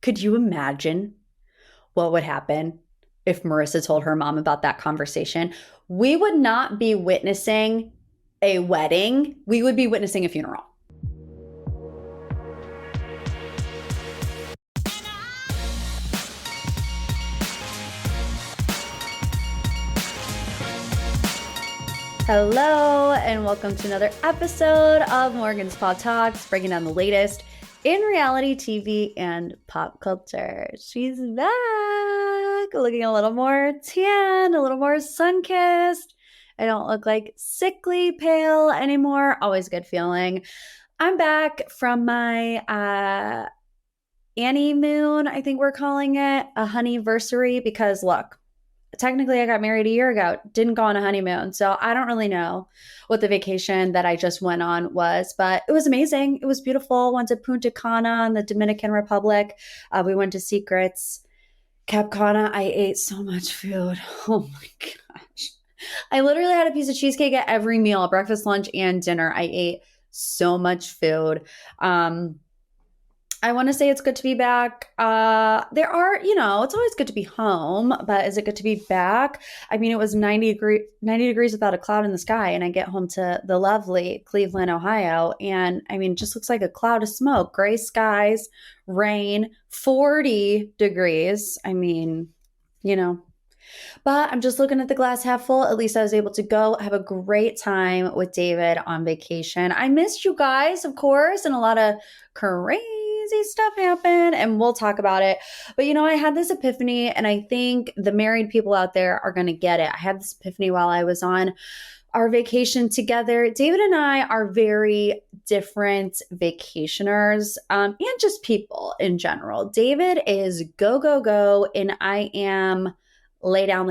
Could you imagine what would happen if Marissa told her mom about that conversation? We would not be witnessing a wedding. We would be witnessing a funeral. Hello, and welcome to another episode of Morgan's Pod Talks, breaking down the latest in reality TV and pop culture. She's back, looking a little more tan, a little more sun-kissed. I don't look like sickly pale anymore. Always a good feeling. I'm back from my honeymoon, I think we're calling it, a honeyversary, because look, technically I got married a year ago, didn't go on a honeymoon. So I don't really know what the vacation that I just went on was, but it was amazing. It was beautiful. Went to Punta Cana in the Dominican Republic. We went to Secrets, Cap Cana. I ate so much food. Oh my gosh. I literally had a piece of cheesecake at every meal, breakfast, lunch, and dinner. I ate so much food. I want to say it's good to be back. There are, it's always good to be home, but is it good to be back? I mean, it was 90 degrees without a cloud in the sky, and I get home to the lovely Cleveland, Ohio, and I mean, it just looks like a cloud of smoke, gray skies, rain, 40 degrees. I mean, but I'm just looking at the glass half full. At least I was able to go have a great time with David on vacation. I missed you guys, of course, and a lot of crazy stuff happened, and we'll talk about it. But I had this epiphany, and I think the married people out there are going to get it. I had this epiphany while I was on our vacation together. David and I are very different vacationers, and just people in general. David is go, go, go, and I am lay down,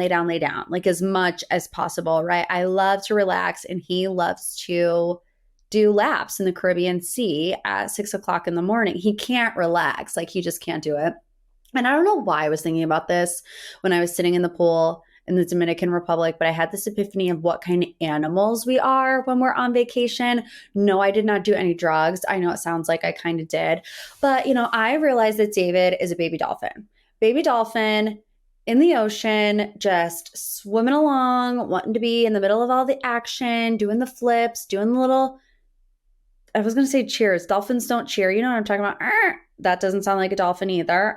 like as much as possible, right? I love to relax, and he loves to do laps in the Caribbean Sea at 6:00 in the morning. He can't relax. Like, he just can't do it. And I don't know why I was thinking about this when I was sitting in the pool in the Dominican Republic, but I had this epiphany of what kind of animals we are when we're on vacation. No, I did not do any drugs. I know it sounds like I kind of did, but I realized that David is a baby dolphin. Baby dolphin in the ocean, just swimming along, wanting to be in the middle of all the action, doing the flips, doing the little, I was going to say cheers. Dolphins don't cheer. You know what I'm talking about? That doesn't sound like a dolphin either.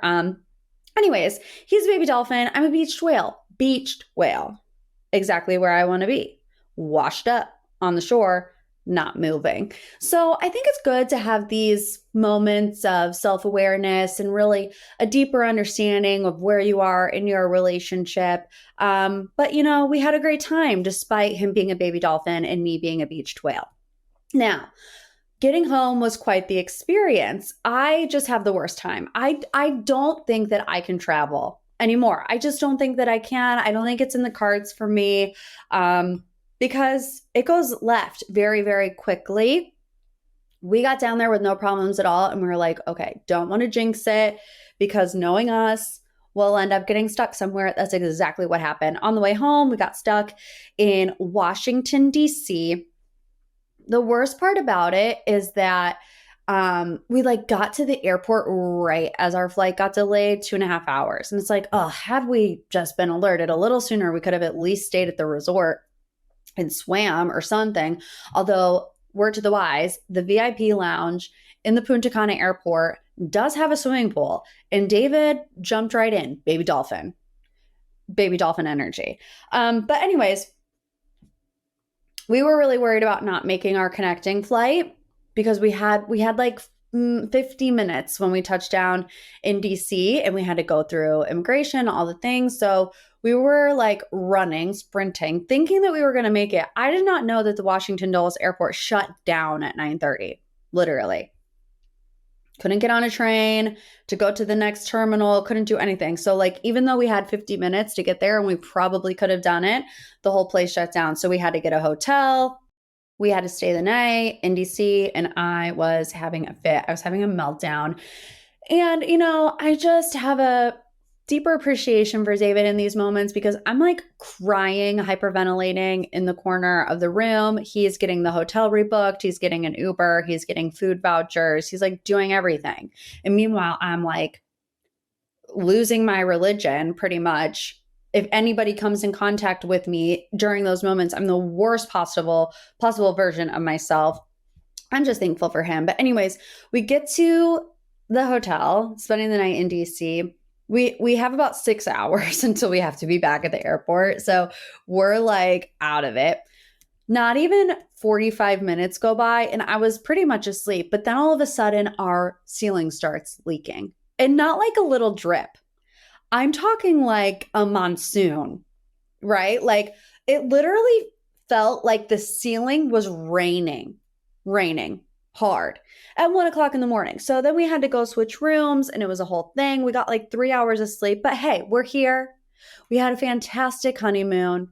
Anyways, he's a baby dolphin. I'm a beached whale. Beached whale. Exactly where I want to be. Washed up on the shore, not moving. So I think it's good to have these moments of self-awareness and really a deeper understanding of where you are in your relationship. But we had a great time despite him being a baby dolphin and me being a beached whale. Now, getting home was quite the experience. I just have the worst time. I don't think that I can travel anymore. I just don't think that I can. I don't think it's in the cards for me. Because it goes left very, very quickly. We got down there with no problems at all. And we were like, okay, don't want to jinx it, because knowing us, we'll end up getting stuck somewhere. That's exactly what happened. On the way home, we got stuck in Washington, D.C. The worst part about it is that we got to the airport right as our flight got delayed 2.5 hours. And it's like, oh, had we just been alerted a little sooner, we could have at least stayed at the resort and swam or something. Although, word to the wise, the VIP lounge in the Punta Cana airport does have a swimming pool, and David jumped right in. Baby dolphin energy. But anyways, we were really worried about not making our connecting flight, because we had like 50 minutes when we touched down in DC, and we had to go through immigration, all the things. So we were running, sprinting, thinking that we were going to make it. I did not know that the Washington Dulles airport shut down at 9:30, literally. Couldn't get on a train to go to the next terminal, couldn't do anything. So even though we had 50 minutes to get there, and we probably could have done it, the whole place shut down. So we had to get a hotel. We had to stay the night in DC, and I was having a fit. I was having a meltdown. And, I just have a deeper appreciation for David in these moments, because I'm crying, hyperventilating in the corner of the room. He's getting the hotel rebooked. He's getting an Uber. He's getting food vouchers. He's doing everything. And meanwhile, I'm losing my religion pretty much. If anybody comes in contact with me during those moments, I'm the worst possible version of myself. I'm just thankful for him. But anyways, we get to the hotel, spending the night in DC. We have about 6 hours until we have to be back at the airport. So we're like out of it. Not even 45 minutes go by and I was pretty much asleep. But then all of a sudden our ceiling starts leaking, and not like a little drip. I'm talking like a monsoon, right? Like it literally felt like the ceiling was raining hard at 1:00 in the morning. So then we had to go switch rooms and it was a whole thing. We got like 3 hours of sleep, but hey, we're here. We had a fantastic honeymoon.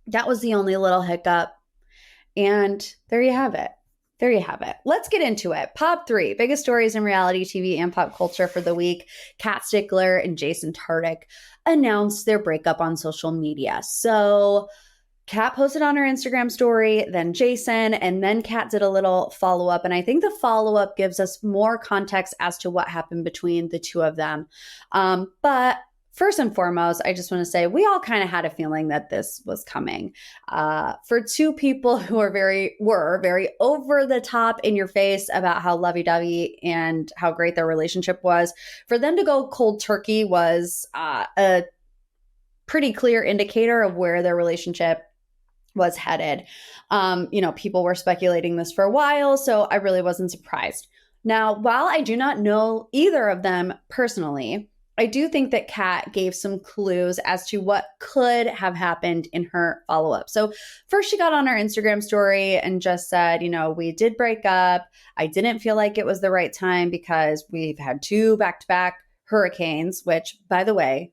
That was the only little hiccup. And there you have it. There you have it. Let's get into it. Pop 3, biggest stories in reality TV and pop culture for the week. Kat Stickler and Jason Tartick announced their breakup on social media. So Kat posted on her Instagram story, then Jason, and then Kat did a little follow-up. And I think the follow-up gives us more context as to what happened between the two of them. But first and foremost, I just want to say we all kind of had a feeling that this was coming. For two people who were very over the top in your face about how lovey-dovey and how great their relationship was, for them to go cold turkey was a pretty clear indicator of where their relationship was headed. People were speculating this for a while, so I really wasn't surprised. Now, while I do not know either of them personally, I do think that Kat gave some clues as to what could have happened in her follow-up. So first she got on her Instagram story and just said, we did break up. I didn't feel like it was the right time because we've had 2 back-to-back hurricanes, which, by the way,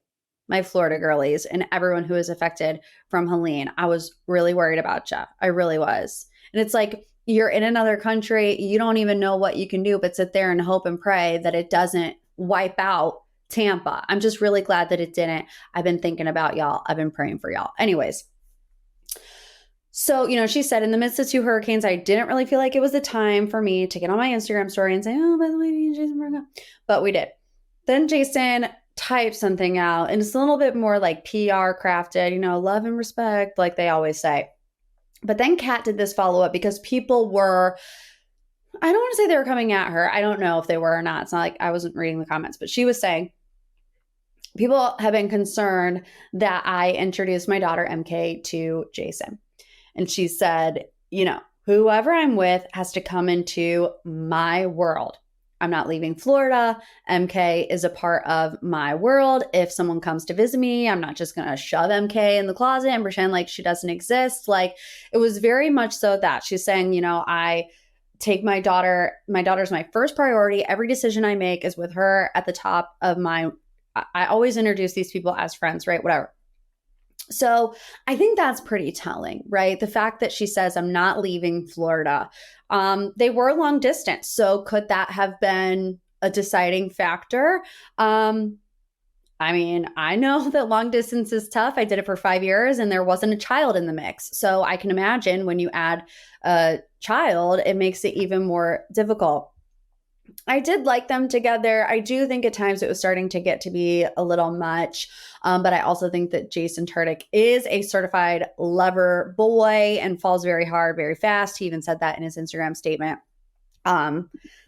my Florida girlies and everyone who is affected from Helene, I was really worried about you. I really was. And it's like, you're in another country. You don't even know what you can do but sit there and hope and pray that it doesn't wipe out Tampa. I'm just really glad that it didn't. I've been thinking about y'all. I've been praying for y'all. Anyways. So, she said, in the midst of 2 hurricanes, I didn't really feel like it was the time for me to get on my Instagram story and say, oh, by the way, me and Jason broke up. But we did. Then Jason typed something out, and it's a little bit more like PR crafted, love and respect, like they always say. But then Kat did this follow-up because people were, I don't want to say they were coming at her. I don't know if they were or not. It's not like I wasn't reading the comments, but she was saying, people have been concerned that I introduced my daughter MK to Jason. And she said, whoever I'm with has to come into my world. I'm not leaving Florida. MK is a part of my world. If someone comes to visit me, I'm not just going to shove MK in the closet and pretend like she doesn't exist. Like, it was very much so that she's saying, I take my daughter. My daughter's my first priority. Every decision I make is with her at the top of I always introduce these people as friends, right? Whatever. So I think that's pretty telling, right? The fact that she says, I'm not leaving Florida. They were long distance. So could that have been a deciding factor? I know that long distance is tough. I did it for 5 years and there wasn't a child in the mix. So I can imagine when you add a child, it makes it even more difficult. I did like them together. I do think at times it was starting to get to be a little much. But I also think that Jason Tartick is a certified lover boy and falls very hard, very fast. He even said that in his Instagram statement.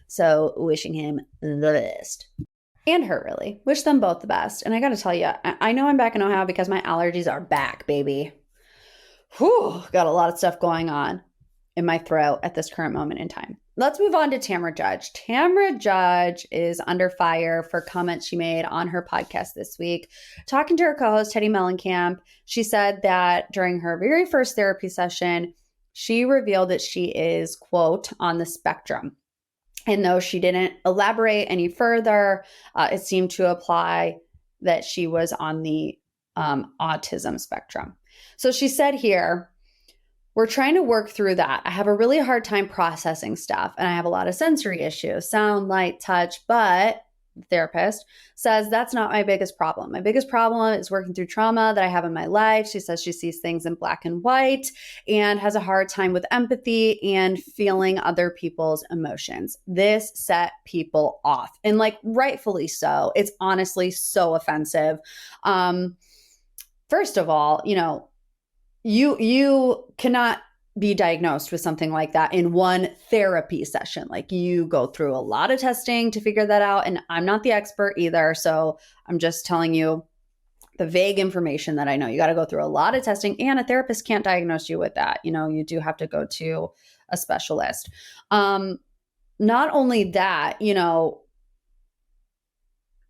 So wishing him the best. And her, really. Wish them both the best. And I got to tell you, I know I'm back in Ohio because my allergies are back, baby. Whew, got a lot of stuff going on in my throat at this current moment in time. Let's move on to Tamra Judge. Tamra Judge is under fire for comments she made on her podcast this week. Talking to her co-host, Teddy Mellencamp, she said that during her very first therapy session, she revealed that she is, quote, on the spectrum. And though she didn't elaborate any further, it seemed to apply that she was on the autism spectrum. So she said here, we're trying to work through that. I have a really hard time processing stuff and I have a lot of sensory issues, sound, light, touch, but the therapist, says that's not my biggest problem. My biggest problem is working through trauma that I have in my life. She says she sees things in black and white and has a hard time with empathy and feeling other people's emotions. This set people off, and like rightfully so. It's honestly so offensive. First of all, you cannot be diagnosed with something like that in one therapy session. Like, you go through a lot of testing to figure that out. And I'm not the expert either. So I'm just telling you the vague information that I know. You got to go through a lot of testing, and a therapist can't diagnose you with that. You do have to go to a specialist. Not only that,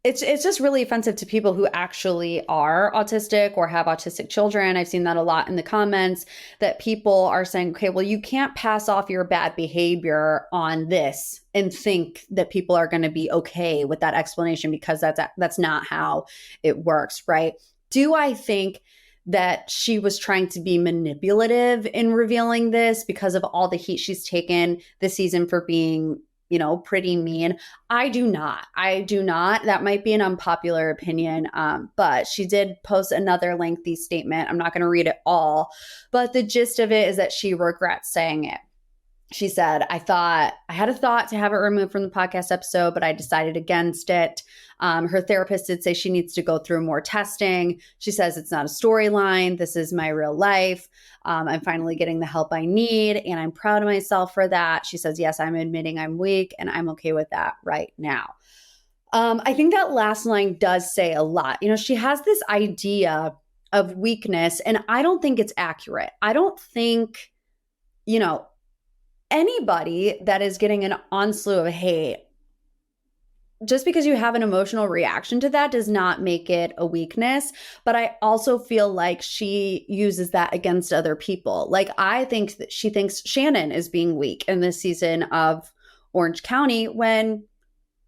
it's just really offensive to people who actually are autistic or have autistic children. I've seen that a lot in the comments, that people are saying, okay, well, you can't pass off your bad behavior on this and think that people are going to be okay with that explanation, because that's not how it works, right? Do I think that she was trying to be manipulative in revealing this because of all the heat she's taken this season for being pretty mean? I do not. That might be an unpopular opinion, but she did post another lengthy statement. I'm not going to read it all, but the gist of it is that she regrets saying it. She said, I had a thought to have it removed from the podcast episode, but I decided against it. Her therapist did say she needs to go through more testing. She says, it's not a storyline. This is my real life. I'm finally getting the help I need, and I'm proud of myself for that. She says, yes, I'm admitting I'm weak, and I'm okay with that right now. I think that last line does say a lot. She has this idea of weakness, and I don't think it's accurate. I don't think, anybody that is getting an onslaught of hate, just because you have an emotional reaction to that does not make it a weakness. But I also feel like she uses that against other people. Like, I think that she thinks Shannon is being weak in this season of Orange County when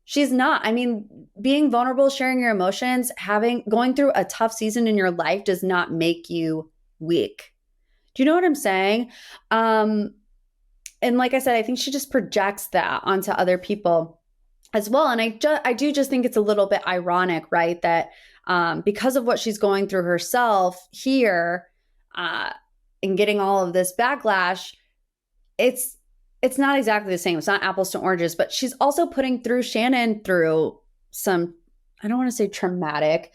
she's not. I mean, being vulnerable, sharing your emotions, going through a tough season in your life does not make you weak. Do you know what I'm saying? And like I said, I think she just projects that onto other people as well. And I do just think it's a little bit ironic, right? That because of what she's going through herself here and getting all of this backlash, it's not exactly the same. It's not apples to oranges, but she's also putting Shannon through some, I don't want to say traumatic,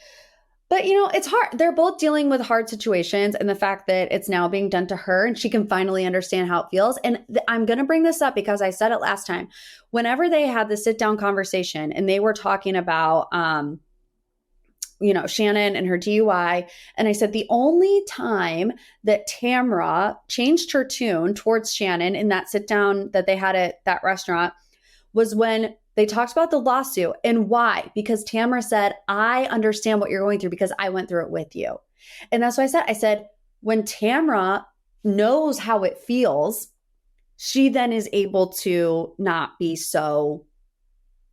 but it's hard. They're both dealing with hard situations, and the fact that it's now being done to her and she can finally understand how it feels. And I'm going to bring this up because I said it last time. Whenever they had the sit down conversation and they were talking about, Shannon and her DUI. And I said, the only time that Tamra changed her tune towards Shannon in that sit down that they had at that restaurant was when they talked about the lawsuit. And why? Because Tamra said, I understand what you're going through because I went through it with you. And that's what I said, when Tamra knows how it feels, she then is able to not be so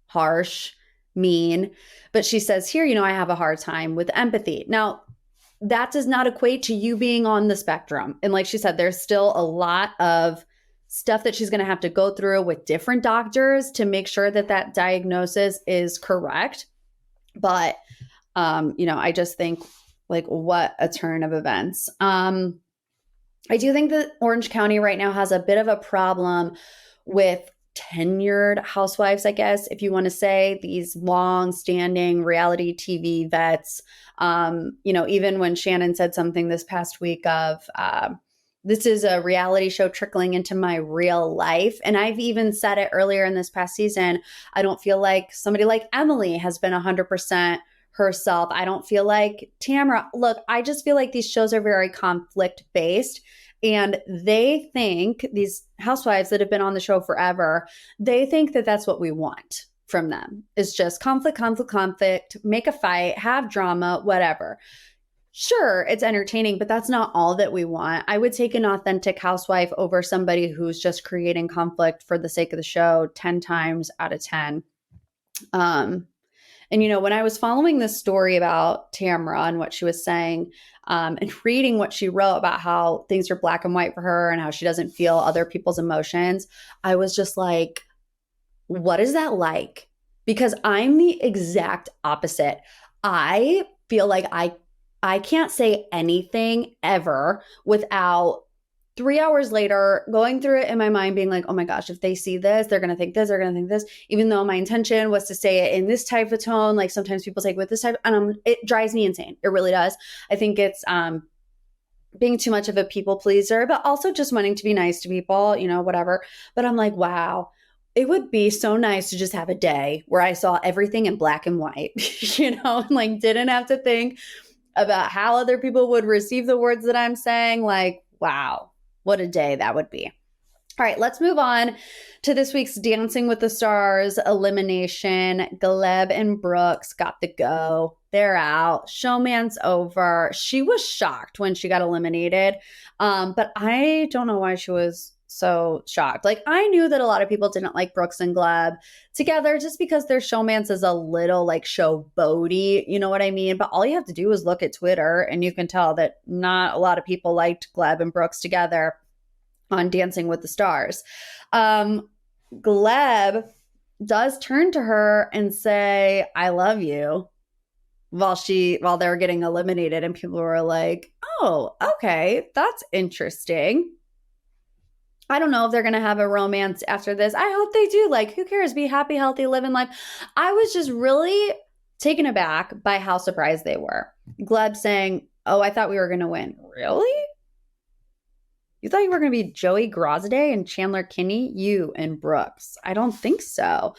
harsh, mean. But she says here, I have a hard time with empathy. Now, that does not equate to you being on the spectrum. And like she said, there's still a lot of stuff that she's going to have to go through with different doctors to make sure that diagnosis is correct. But, I just think, like, what a turn of events. I do think that Orange County right now has a bit of a problem with tenured housewives, I guess, if you want to say, these long-standing reality TV vets. Even when Shannon said something this past week of, this is a reality show trickling into my real life. And I've even said it earlier in this past season, I don't feel like somebody like Emily has been 100% herself. I don't feel like Tamra. Look, I just feel like these shows are very conflict-based. And they think, these housewives that have been on the show forever, they think that that's what we want from them. It's just conflict, make a fight, have drama, whatever. Sure, it's entertaining, but that's not all that we want. I would take an authentic housewife over somebody who's just creating conflict for the sake of the show 10 times out of 10. And, when I was following this story about Tamra and what she was saying, and reading what she wrote about how things are black and white for her and how she doesn't feel other people's emotions, I was just like, what is that like? because I'm the exact opposite. I feel like I can't say anything ever without 3 hours later going through it in my mind being like, oh my gosh, if they see this, they're going to think this, they're going to think this, even though my intention was to say it in this type of tone. Like sometimes people take with this type, and it drives me insane. It really does. I think it's being too much of a people pleaser, but also just wanting to be nice to people, whatever. But I'm like, wow, it would be so nice to just have a day where I saw everything in black and white, and like didn't have to think about how other people would receive the words that I'm saying. Like, wow, what a day that would be. All right, let's move on to this week's Dancing with the Stars elimination. Gleb and Brooks got the go. They're out. Showman's over. She was shocked when she got eliminated, but I don't know why she was so shocked. Like, I knew that a lot of people didn't like Brooks and Gleb together just because their showmance is a little like showboaty, you know what I mean? But all you have to do is look at Twitter and you can tell that not a lot of people liked Gleb and Brooks together on Dancing with the Stars. Gleb does turn to her and say, I love you, while they were getting eliminated, and people were like, oh, okay, that's interesting. I don't know if they're going to have a romance after this. I hope they do. Like, who cares? Be happy, healthy, live in life. I was just really taken aback by how surprised they were. Gleb saying, oh, I thought we were going to win. Really? You thought you were going to be Joey Grosday and Chandler Kinney? You and Brooks. I don't think so.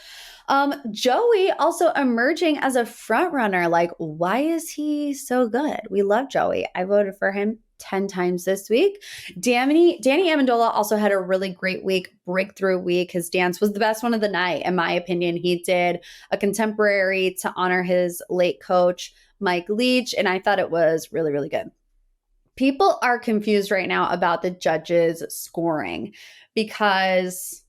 Joey also emerging as a front runner. Like, why is he so good? We love Joey. I voted for him 10 times this week. Danny Amendola also had a really great week, breakthrough week. His dance was the best one of the night, in my opinion. He did a contemporary to honor his late coach, Mike Leach, and I thought it was really, really good. People are confused right now about the judges' scoring because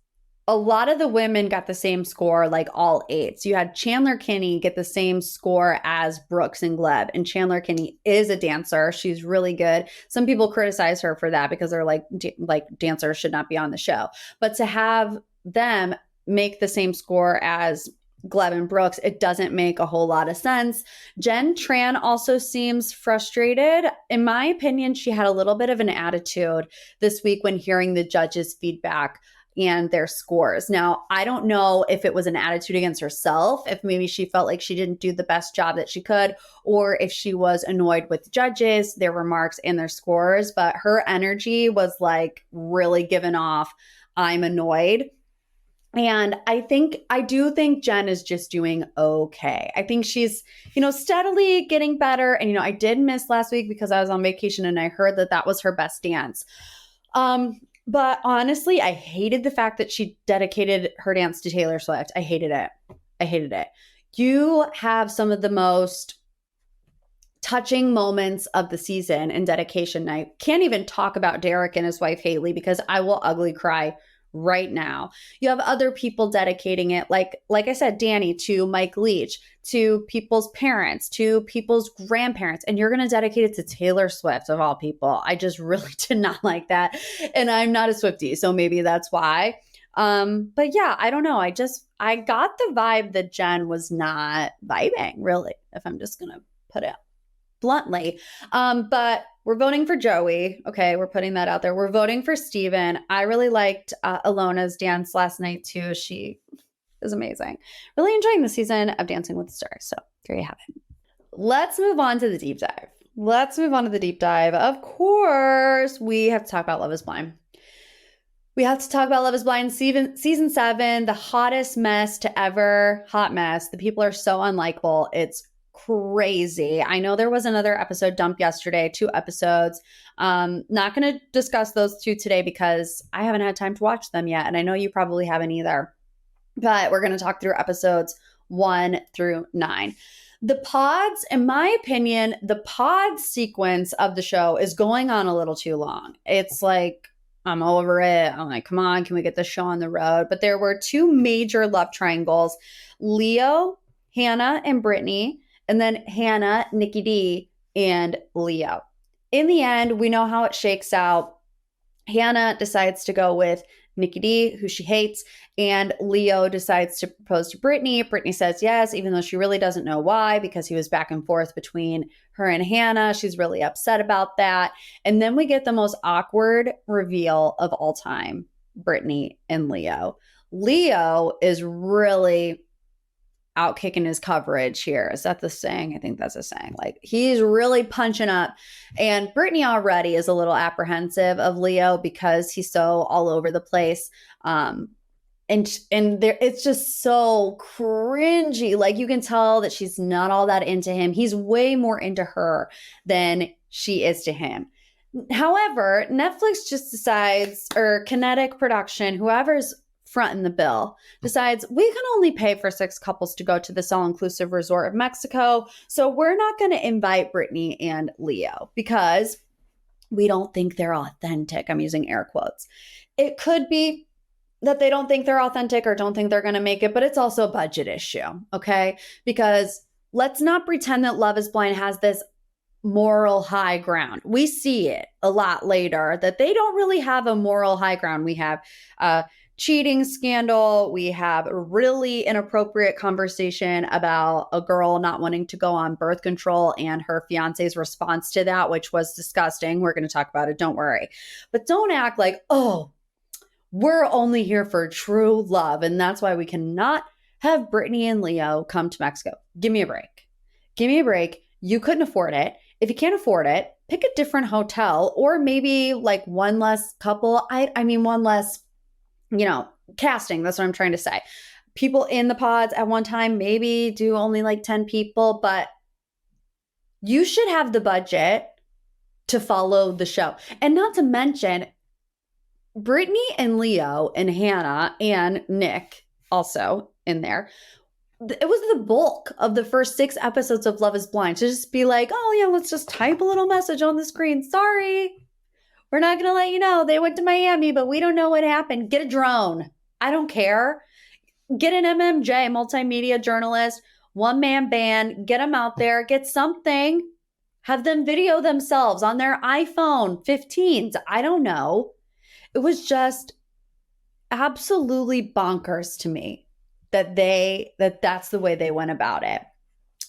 a lot of the women got the same score, like all 8. So you had Chandler Kinney get the same score as Brooks and Gleb. And Chandler Kinney is a dancer. She's really good. Some people criticize her for that because they're like dancers should not be on the show. But to have them make the same score as Gleb and Brooks, it doesn't make a whole lot of sense. Jen Tran also seems frustrated. In my opinion, she had a little bit of an attitude this week when hearing the judges' feedback and their scores. Now, I don't know if it was an attitude against herself, if maybe she felt like she didn't do the best job that she could, or if she was annoyed with the judges, their remarks, and their scores. But her energy was like really given off, I'm annoyed. And I do think Jen is just doing okay. I think she's, steadily getting better. And, I did miss last week because I was on vacation and I heard that was her best dance. But honestly, I hated the fact that she dedicated her dance to Taylor Swift. I hated it. You have some of the most touching moments of the season in dedication night. Can't even talk about Derek and his wife, Haley, because I will ugly cry right now. You have other people dedicating it, like I said, Danny, to Mike Leach, to people's parents, to people's grandparents, and you're going to dedicate it to Taylor Swift of all people. I just really did not like that, and I'm not a Swiftie, so maybe that's why. But yeah, I don't know. I got the vibe that Jen was not vibing, really, if I'm just going to put it bluntly. But we're voting for Joey. Okay, we're putting that out there. We're voting for Steven. I really liked Alona's dance last night too. She is amazing. Really enjoying the season of Dancing with the Stars. So there you have it. Let's move on to the deep dive. Of course, we have to talk about Love is Blind. Season 7, the hottest mess to ever. Hot mess. The people are so unlikable. It's crazy. I know there was another episode dumped yesterday, 2 episodes. Not going to discuss those 2 today because I haven't had time to watch them yet. And I know you probably haven't either. But we're going to talk through episodes 1 through 9. The pods, in my opinion, the pod sequence of the show is going on a little too long. It's like, I'm over it. I'm like, come on, can we get this show on the road? But there were 2 major love triangles, Leo, Hannah, and Brittany. And then Hannah, Nikki D, and Leo. In the end, we know how it shakes out. Hannah decides to go with Nikki D, who she hates, and Leo decides to propose to Brittany. Brittany says yes, even though she really doesn't know why, because he was back and forth between her and Hannah. She's really upset about that. And then we get the most awkward reveal of all time, Brittany and Leo. Leo is really out kicking his coverage here. Is that the saying? I think that's a saying. Like, he's really punching up. And Brittany already is a little apprehensive of Leo because he's so all over the place. And there, it's just so cringy. Like, you can tell that she's not all that into him. He's way more into her than she is to him. However, Netflix just decides, or Kinetic Production, whoever's fronting the bill, decides we can only pay for 6 couples to go to this all-inclusive resort of Mexico. So we're not going to invite Brittany and Leo because we don't think they're authentic. I'm using air quotes. It could be that they don't think they're authentic or don't think they're going to make it, but it's also a budget issue, okay? Because let's not pretend that Love is Blind has this moral high ground. We see it a lot later that they don't really have a moral high ground. We have cheating scandal. We have a really inappropriate conversation about a girl not wanting to go on birth control and her fiance's response to that, which was disgusting. We're going to talk about it. Don't worry. But don't act like, oh, we're only here for true love. And that's why we cannot have Brittany and Leo come to Mexico. Give me a break. Give me a break. You couldn't afford it. If you can't afford it, pick a different hotel or maybe like one less couple. I mean, one less, casting. That's what I'm trying to say. People in the pods at one time, maybe do only like 10 people, but you should have the budget to follow the show. And not to mention, Brittany and Leo and Hannah and Nick also in there. It was the bulk of the first 6 episodes of Love is Blind to just be like, oh yeah, let's just type a little message on the screen. Sorry. We're not going to let you know they went to Miami, but we don't know what happened. Get a drone. I don't care. Get an MMJ, multimedia journalist, one-man band. Get them out there. Get something. Have them video themselves on their iPhone 15s. I don't know. It was just absolutely bonkers to me that's the way they went about it.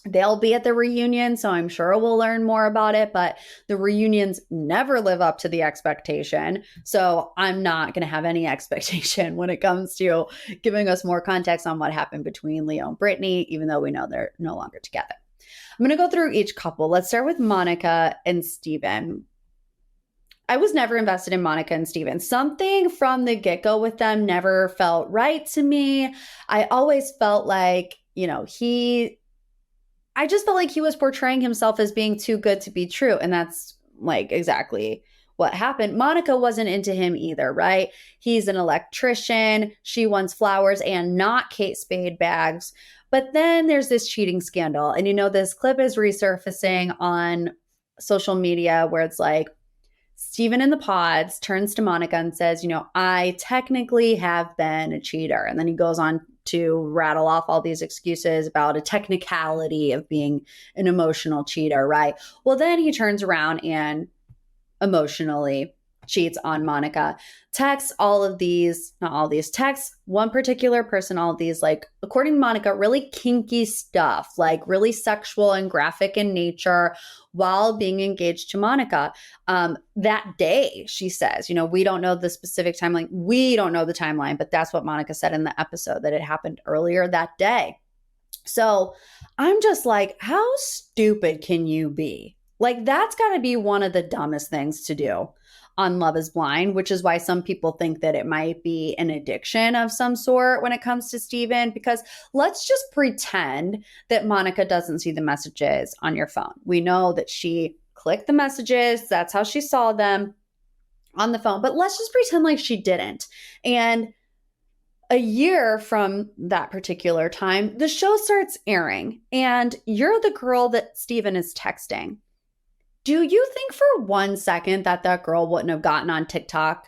They'll be at the reunion, so I'm sure we'll learn more about it, but the reunions never live up to the expectation. So I'm not going to have any expectation when it comes to giving us more context on what happened between Leo and Brittany, even though we know they're no longer together. I'm going to go through each couple. Let's start with Monica and Steven. I was never invested in Monica and Steven. Something from the get-go with them never felt right to me. I always felt like, I just felt like he was portraying himself as being too good to be true. And that's like exactly what happened. Monica wasn't into him either, right? He's an electrician. She wants flowers and not Kate Spade bags. But then there's this cheating scandal. And this clip is resurfacing on social media where it's like, Steven in the pods turns to Monica and says, I technically have been a cheater. And then he goes on to rattle off all these excuses about a technicality of being an emotional cheater, right? Well, then he turns around and emotionally cheats on Monica. Texts texts one particular person, all of these, like, according to Monica, really kinky stuff, like really sexual and graphic in nature while being engaged to Monica. That day, she says, we don't know the specific timeline. We don't know the timeline, but that's what Monica said in the episode, that it happened earlier that day. So I'm just like, how stupid can you be? Like, that's got to be one of the dumbest things to do on Love is Blind, which is why some people think that it might be an addiction of some sort when it comes to Steven, because let's just pretend that Monica doesn't see the messages on your phone. We know that she clicked the messages. That's how she saw them on the phone. But let's just pretend like she didn't. And a year from that particular time, the show starts airing and you're the girl that Steven is texting. Do you think for 1 second that girl wouldn't have gotten on TikTok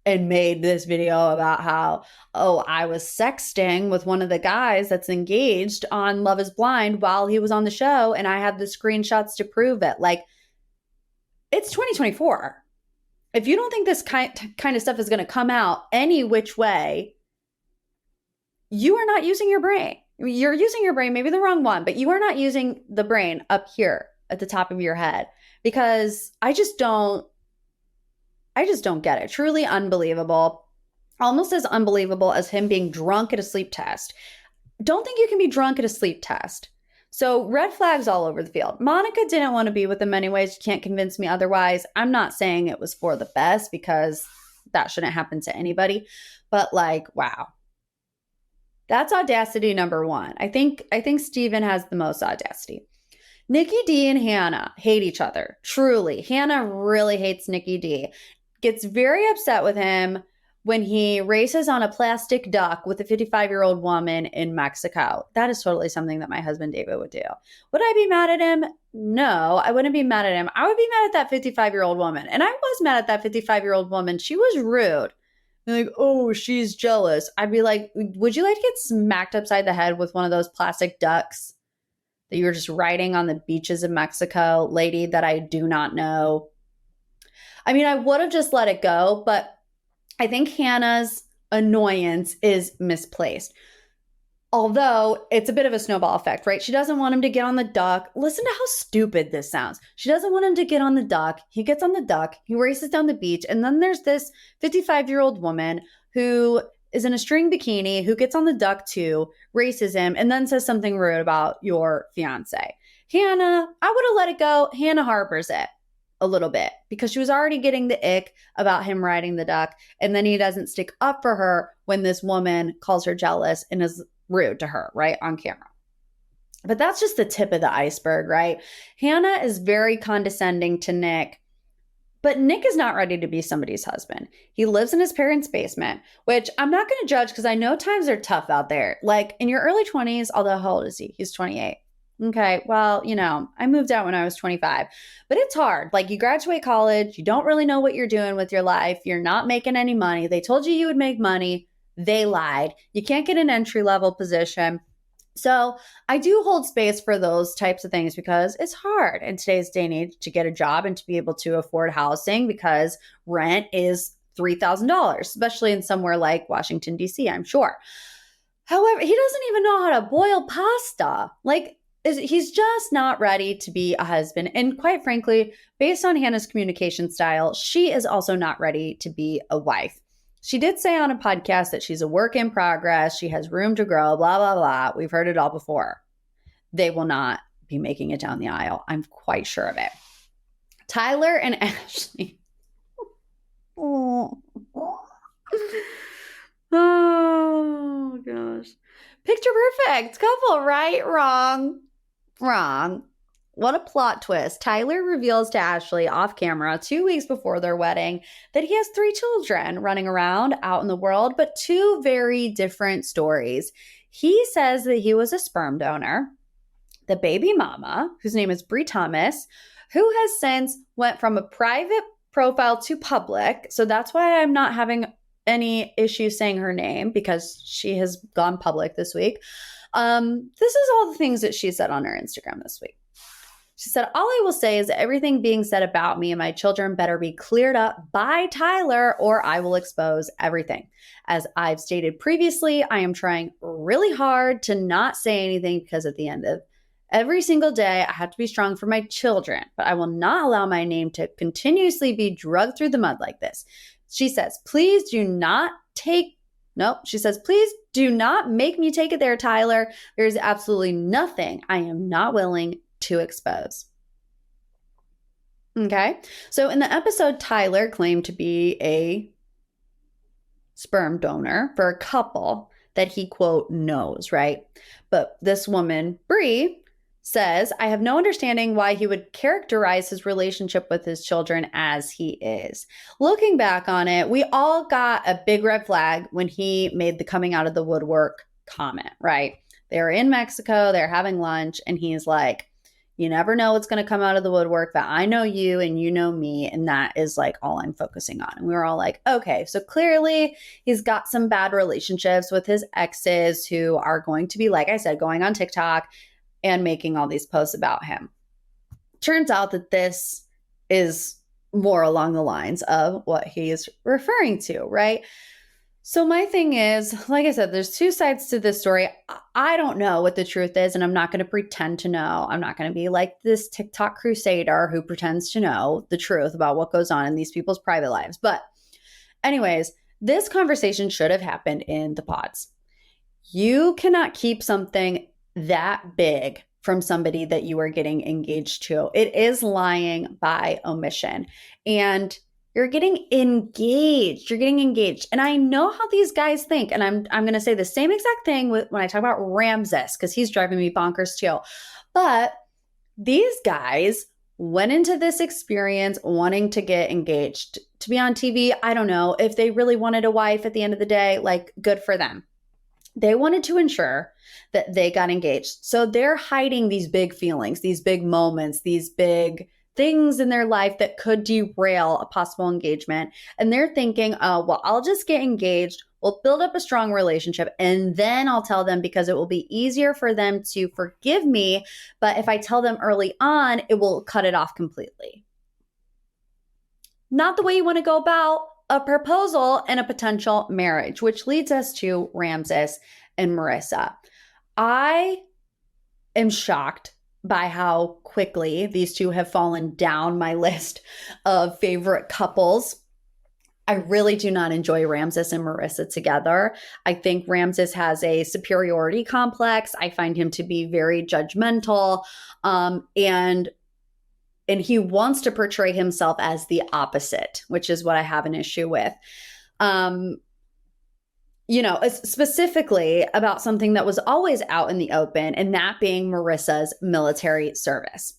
and made this video about how, I was sexting with one of the guys that's engaged on Love is Blind while he was on the show and I have the screenshots to prove it? Like, it's 2024. if you don't think this kind of stuff is going to come out any which way, you are not using your brain. You're using your brain, maybe the wrong one, but you are not using the brain up here at the top of your head, because I just don't get it. Truly unbelievable. Almost as unbelievable as him being drunk at a sleep test. Don't think you can be drunk at a sleep test. So red flags all over the field. Monica didn't want to be with him anyways. You can't convince me otherwise. I'm not saying it was for the best, because that shouldn't happen to anybody. But like, wow. That's audacity number one. I think Steven has the most audacity. Nikki D and Hannah hate each other. Truly. Hannah really hates Nikki D. Gets very upset with him when he races on a plastic duck with a 55-year-old woman in Mexico. That is totally something that my husband David would do. Would I be mad at him? No, I wouldn't be mad at him. I would be mad at that 55-year-old woman. And I was mad at that 55-year-old woman. She was rude. Like, oh, she's jealous. I'd be like, would you like to get smacked upside the head with one of those plastic ducks that you were just riding on the beaches of Mexico, lady that I do not know? I mean, I would have just let it go, but I think Hannah's annoyance is misplaced. Although it's a bit of a snowball effect, right? She doesn't want him to get on the duck. Listen to how stupid this sounds. She doesn't want him to get on the duck. He gets on the duck. He races down the beach. And then there's this 55-year-old woman who is in a string bikini who gets on the duck too, races him, and then says something rude about your fiance. Hannah, I would have let it go. Hannah harbors it a little bit because she was already getting the ick about him riding the duck. And then he doesn't stick up for her when this woman calls her jealous and is rude to her, right, on camera. But that's just the tip of the iceberg, right? Hannah is very condescending to Nick, but Nick is not ready to be somebody's husband. He lives in his parents' basement, which I'm not going to judge because I know times are tough out there. Like in your early 20s, although how old is he? He's 28. Okay, well, you know, I moved out when I was 25, but it's hard. Like you graduate college, you don't really know what you're doing with your life. You're not making any money. They told you would make money. They lied. You can't get an entry-level position. So I do hold space for those types of things because it's hard in today's day and age to get a job and to be able to afford housing because rent is $3,000, especially in somewhere like Washington, D.C., I'm sure. However, he doesn't even know how to boil pasta. Like, he's just not ready to be a husband. And quite frankly, based on Hannah's communication style, she is also not ready to be a wife. She did say on a podcast that she's a work in progress. She has room to grow, blah, blah, blah. We've heard it all before. They will not be making it down the aisle. I'm quite sure of it. Tyler and Ashley. Oh, gosh. Picture perfect couple, right? Wrong. What a plot twist. Tyler reveals to Ashley off camera 2 weeks before their wedding that he has 3 children running around out in the world, but 2 very different stories. He says that he was a sperm donor. The baby mama, whose name is Bree Thomas, who has since went from a private profile to public. So that's why I'm not having any issue saying her name because she has gone public this week. This is all the things that she said on her Instagram this week. She said, all I will say is that everything being said about me and my children better be cleared up by Tyler or I will expose everything. As I've stated previously, I am trying really hard to not say anything because at the end of every single day, I have to be strong for my children, but I will not allow my name to continuously be dragged through the mud like this. She says, please do not make me take it there, Tyler. There's absolutely nothing I am not willing to expose. Okay. So in the episode, Tyler claimed to be a sperm donor for a couple that he, quote, knows, right? But this woman, Bree, says, I have no understanding why he would characterize his relationship with his children as he is. Looking back on it, we all got a big red flag when he made the coming out of the woodwork comment, right? They were in Mexico, they're having lunch, and he's like, you never know what's going to come out of the woodwork, that I know you and you know me, and that is like all I'm focusing on. And we were all like, okay, so clearly he's got some bad relationships with his exes who are going to be, like I said, going on TikTok and making all these posts about him. Turns out that this is more along the lines of what he is referring to, right? So my thing is, like I said, there's two sides to this story. I don't know what the truth is, and I'm not going to pretend to know. I'm not going to be like this TikTok crusader who pretends to know the truth about what goes on in these people's private lives. But anyways, this conversation should have happened in the pods. You cannot keep something that big from somebody that you are getting engaged to. It is lying by omission. And you're getting engaged. You're getting engaged. And I know how these guys think. And I'm going to say the same exact thing when I talk about Ramses, because he's driving me bonkers too. But these guys went into this experience wanting to get engaged. To be on TV, I don't know. If they really wanted a wife at the end of the day, like, good for them. They wanted to ensure that they got engaged. So they're hiding these big feelings, these big moments, these big things in their life that could derail a possible engagement. And they're thinking, oh, well, I'll just get engaged. We'll build up a strong relationship. And then I'll tell them, because it will be easier for them to forgive me. But if I tell them early on, it will cut it off completely. Not the way you want to go about a proposal and a potential marriage, which leads us to Ramses and Marissa. I am shocked by how quickly these two have fallen down my list of favorite couples. I really do not enjoy Ramses and Marissa together. I think Ramses has a superiority complex. I find him to be very judgmental, and he wants to portray himself as the opposite, which is what I have an issue with. Specifically about something that was always out in the open, and that being Marissa's military service.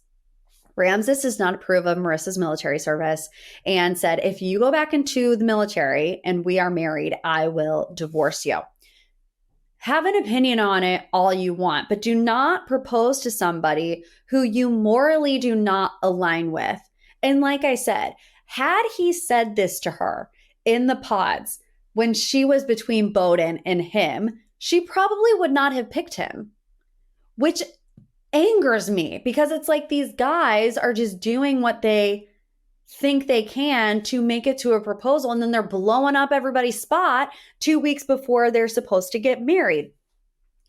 Ramses does not approve of Marissa's military service and said, if you go back into the military and we are married, I will divorce you. Have an opinion on it all you want, but do not propose to somebody who you morally do not align with. And like I said, had he said this to her in the pods when she was between Bowden and him, she probably would not have picked him, which angers me, because it's like these guys are just doing what they think they can to make it to a proposal, and then they're blowing up everybody's spot 2 weeks before they're supposed to get married.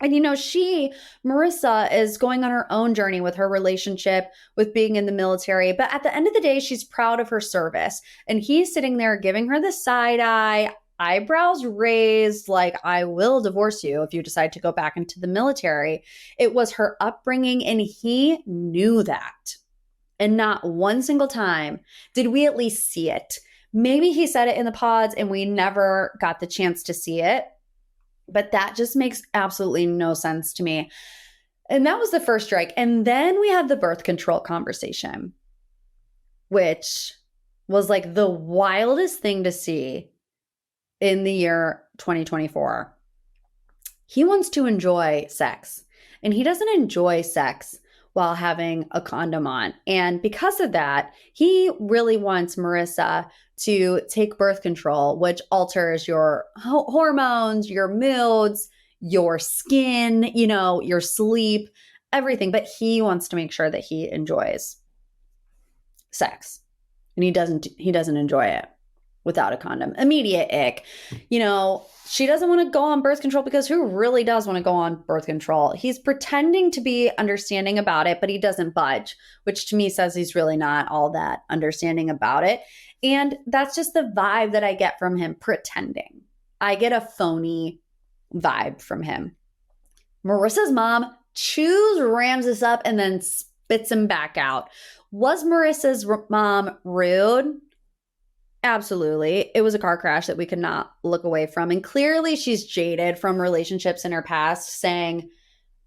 And Marissa is going on her own journey with her relationship with being in the military, but at the end of the day, she's proud of her service, and he's sitting there giving her the side eye, eyebrows raised, like, I will divorce you if you decide to go back into the military. It was her upbringing, and he knew that. And not one single time did we at least see it. Maybe he said it in the pods and we never got the chance to see it, but that just makes absolutely no sense to me. And that was the first strike. And then we had the birth control conversation, which was like the wildest thing to see in the year 2024. He wants to enjoy sex, and he doesn't enjoy sex while having a condom on. And because of that, he really wants Marissa to take birth control, which alters your hormones, your moods, your skin, your sleep, everything. But he wants to make sure that he enjoys sex, and he doesn't enjoy it without a condom. Immediate ick. She doesn't want to go on birth control, because who really does want to go on birth control? He's pretending to be understanding about it, but he doesn't budge, which to me says he's really not all that understanding about it. And that's just the vibe that I get from him, pretending. I get a phony vibe from him. Marissa's mom chews Ramses up and then spits him back out. Was Marissa's mom rude? Absolutely. It was a car crash that we could not look away from. And clearly she's jaded from relationships in her past, saying,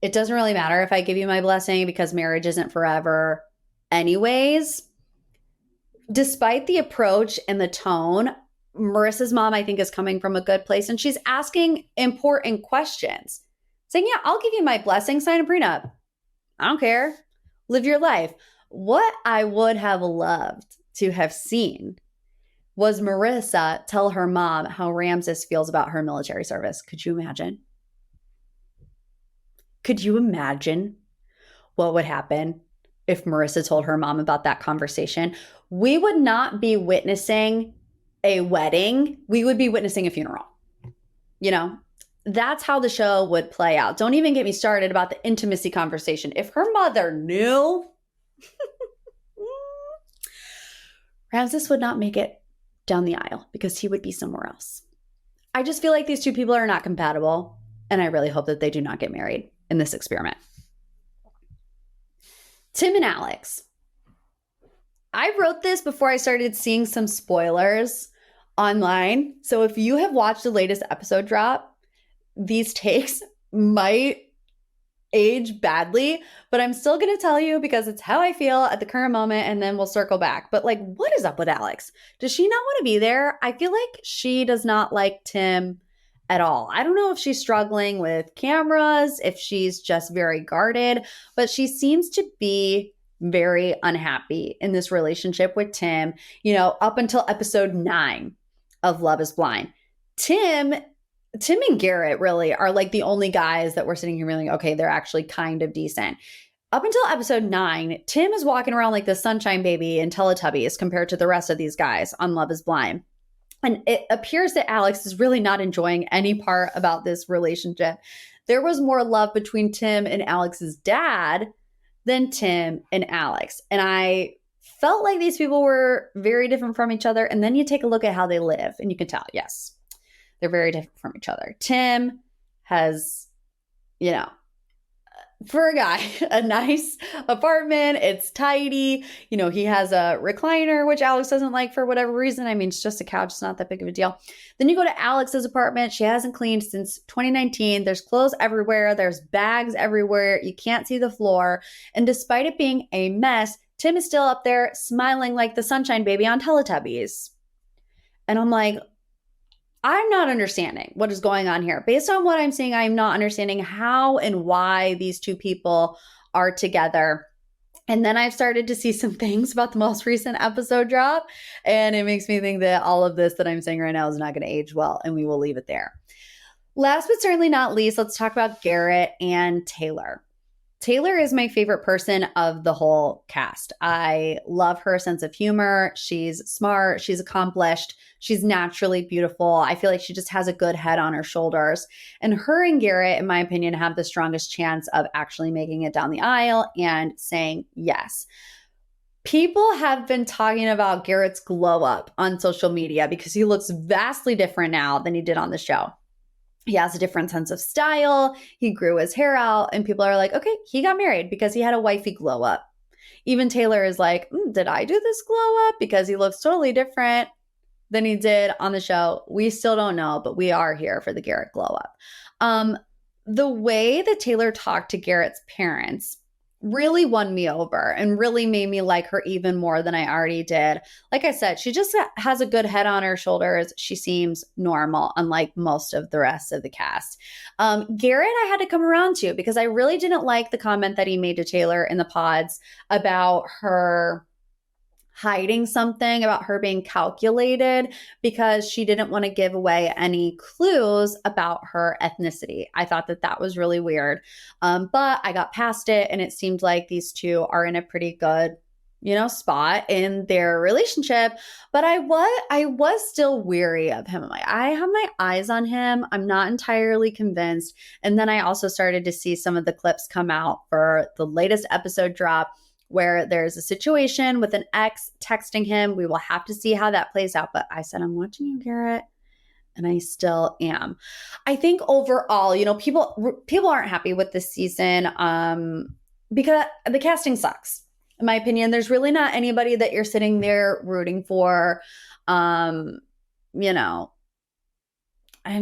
it doesn't really matter if I give you my blessing because marriage isn't forever anyways. Despite the approach and the tone, Marissa's mom, I think, is coming from a good place. And she's asking important questions, saying, yeah, I'll give you my blessing, sign a prenup. I don't care. Live your life. What I would have loved to have seen was Marissa tell her mom how Ramses feels about her military service. Could you imagine? Could you imagine what would happen if Marissa told her mom about that conversation, we would not be witnessing a wedding. We would be witnessing a funeral. You know, that's how the show would play out. Don't even get me started about the intimacy conversation. If her mother knew, Ramses would not make it down the aisle because he would be somewhere else. I just feel like these two people are not compatible, and I really hope that they do not get married in this experiment. Tim and Alex. I wrote this before I started seeing some spoilers online. So if you have watched the latest episode drop, these takes might age badly, but I'm still going to tell you because it's how I feel at the current moment, and then we'll circle back. But like, what is up with Alex? Does she not want to be there? I feel like she does not like Tim at all. I don't know if she's struggling with cameras, if she's just very guarded, but she seems to be very unhappy in this relationship with Tim, you know, up until episode 9 of Love is Blind. Tim and Garrett really are like the only guys that we're sitting here feeling, okay, they're actually kind of decent. Up until episode 9, Tim is walking around like the sunshine baby in Teletubbies compared to the rest of these guys on Love is Blind. And it appears that Alex is really not enjoying any part about this relationship. There was more love between Tim and Alex's dad than Tim and Alex. And I felt like these people were very different from each other. And then you take a look at how they live and you can tell, yes, they're very different from each other. Tim has, you know, for a guy, a nice apartment. It's tidy. You know, he has a recliner, which Alex doesn't like for whatever reason. I mean, it's just a couch. It's not that big of a deal. Then you go to Alex's apartment. She hasn't cleaned since 2019. There's clothes everywhere. There's bags everywhere. You can't see the floor. And despite it being a mess, Tim is still up there smiling like the sunshine baby on Teletubbies. And I'm like, I'm not understanding what is going on here. Based on what I'm seeing, I'm not understanding how and why these two people are together. And then I've started to see some things about the most recent episode drop, and it makes me think that all of this that I'm saying right now is not going to age well, and we will leave it there. Last but certainly not least, let's talk about Garrett and Taylor. Taylor is my favorite person of the whole cast. I love her sense of humor. She's smart. She's accomplished. She's naturally beautiful. I feel like she just has a good head on her shoulders. And her and Garrett, in my opinion, have the strongest chance of actually making it down the aisle and saying yes. People have been talking about Garrett's glow up on social media because he looks vastly different now than he did on the show. He has a different sense of style. He grew his hair out, and people are like, okay, he got married because he had a wifey glow up. Even Taylor is like, did I do this glow up? Because he looks totally different than he did on the show. We still don't know, but we are here for the Garrett glow up. The way that Taylor talked to Garrett's parents really won me over and really made me like her even more than I already did. Like I said, she just has a good head on her shoulders. She seems normal, unlike most of the rest of the cast. Garrett, I had to come around to because I really didn't like the comment that he made to Taylor in the pods about her hiding something, about her being calculated because she didn't want to give away any clues about her ethnicity. I thought that that was really weird. But I got past it, and it seemed like these two are in a pretty good, spot in their relationship. But I was still weary of him. I have my eyes on him. I'm not entirely convinced. And then I also started to see some of the clips come out for the latest episode drop, where there's a situation with an ex texting him. We will have to see how that plays out. But I said, I'm watching you, Garrett, and I still am. I think overall, people aren't happy with this season because the casting sucks. In my opinion, there's really not anybody that you're sitting there rooting for. I'm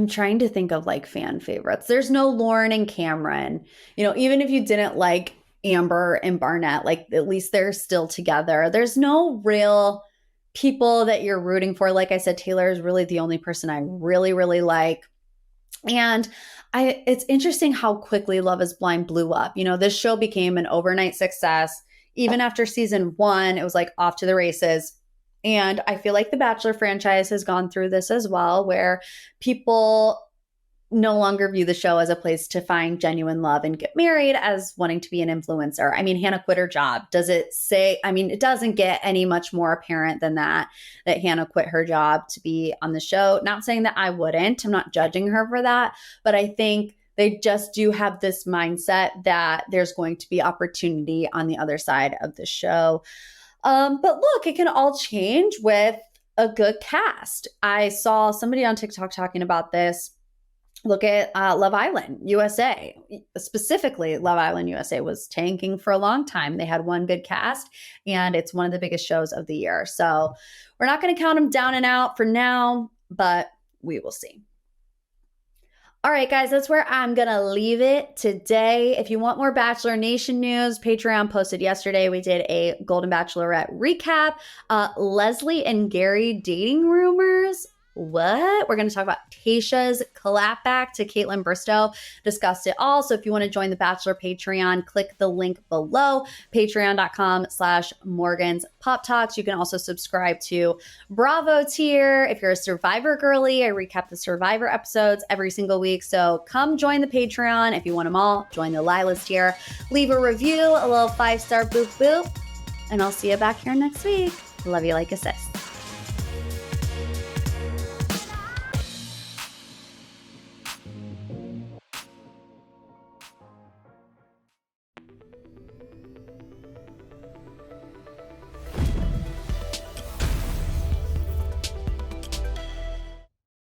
trying to think of like fan favorites. There's no Lauren and Cameron. Even if you didn't like Amber and Barnett, like at least they're still together. There's no real people that you're rooting for. Like I said, Taylor is really the only person I really, really like. And it's interesting how quickly Love is Blind blew up. This show became an overnight success. Even after season 1, it was like off to the races. And I feel like the Bachelor franchise has gone through this as well, where people no longer view the show as a place to find genuine love and get married, as wanting to be an influencer. I mean, Hannah quit her job. Does it say, I mean, it doesn't get any much more apparent than that Hannah quit her job to be on the show. Not saying that I wouldn't. I'm not judging her for that. But I think they just do have this mindset that there's going to be opportunity on the other side of the show. But look, it can all change with a good cast. I saw somebody on TikTok talking about this. Look at Love Island USA. Specifically, Love Island USA was tanking for a long time. They had one good cast, and it's one of the biggest shows of the year. So we're not going to count them down and out for now, but we will see. All right, guys, that's where I'm going to leave it today. If you want more Bachelor Nation news, Patreon posted yesterday. We did a Golden Bachelorette recap. Leslie and Gary dating rumors. What? We're going to talk about Tayshia's clapback to Caitlin Bristowe. Discussed it all. So if you want to join the Bachelor Patreon, click the link below, patreon.com/Morgan's Pop Talks. You can also subscribe to Bravo tier. If you're a Survivor girly, I recap the Survivor episodes every single week. So come join the Patreon. If you want them all, join the Lilas tier. Leave a review, a little 5-star boop boop. And I'll see you back here next week. Love you like a sis.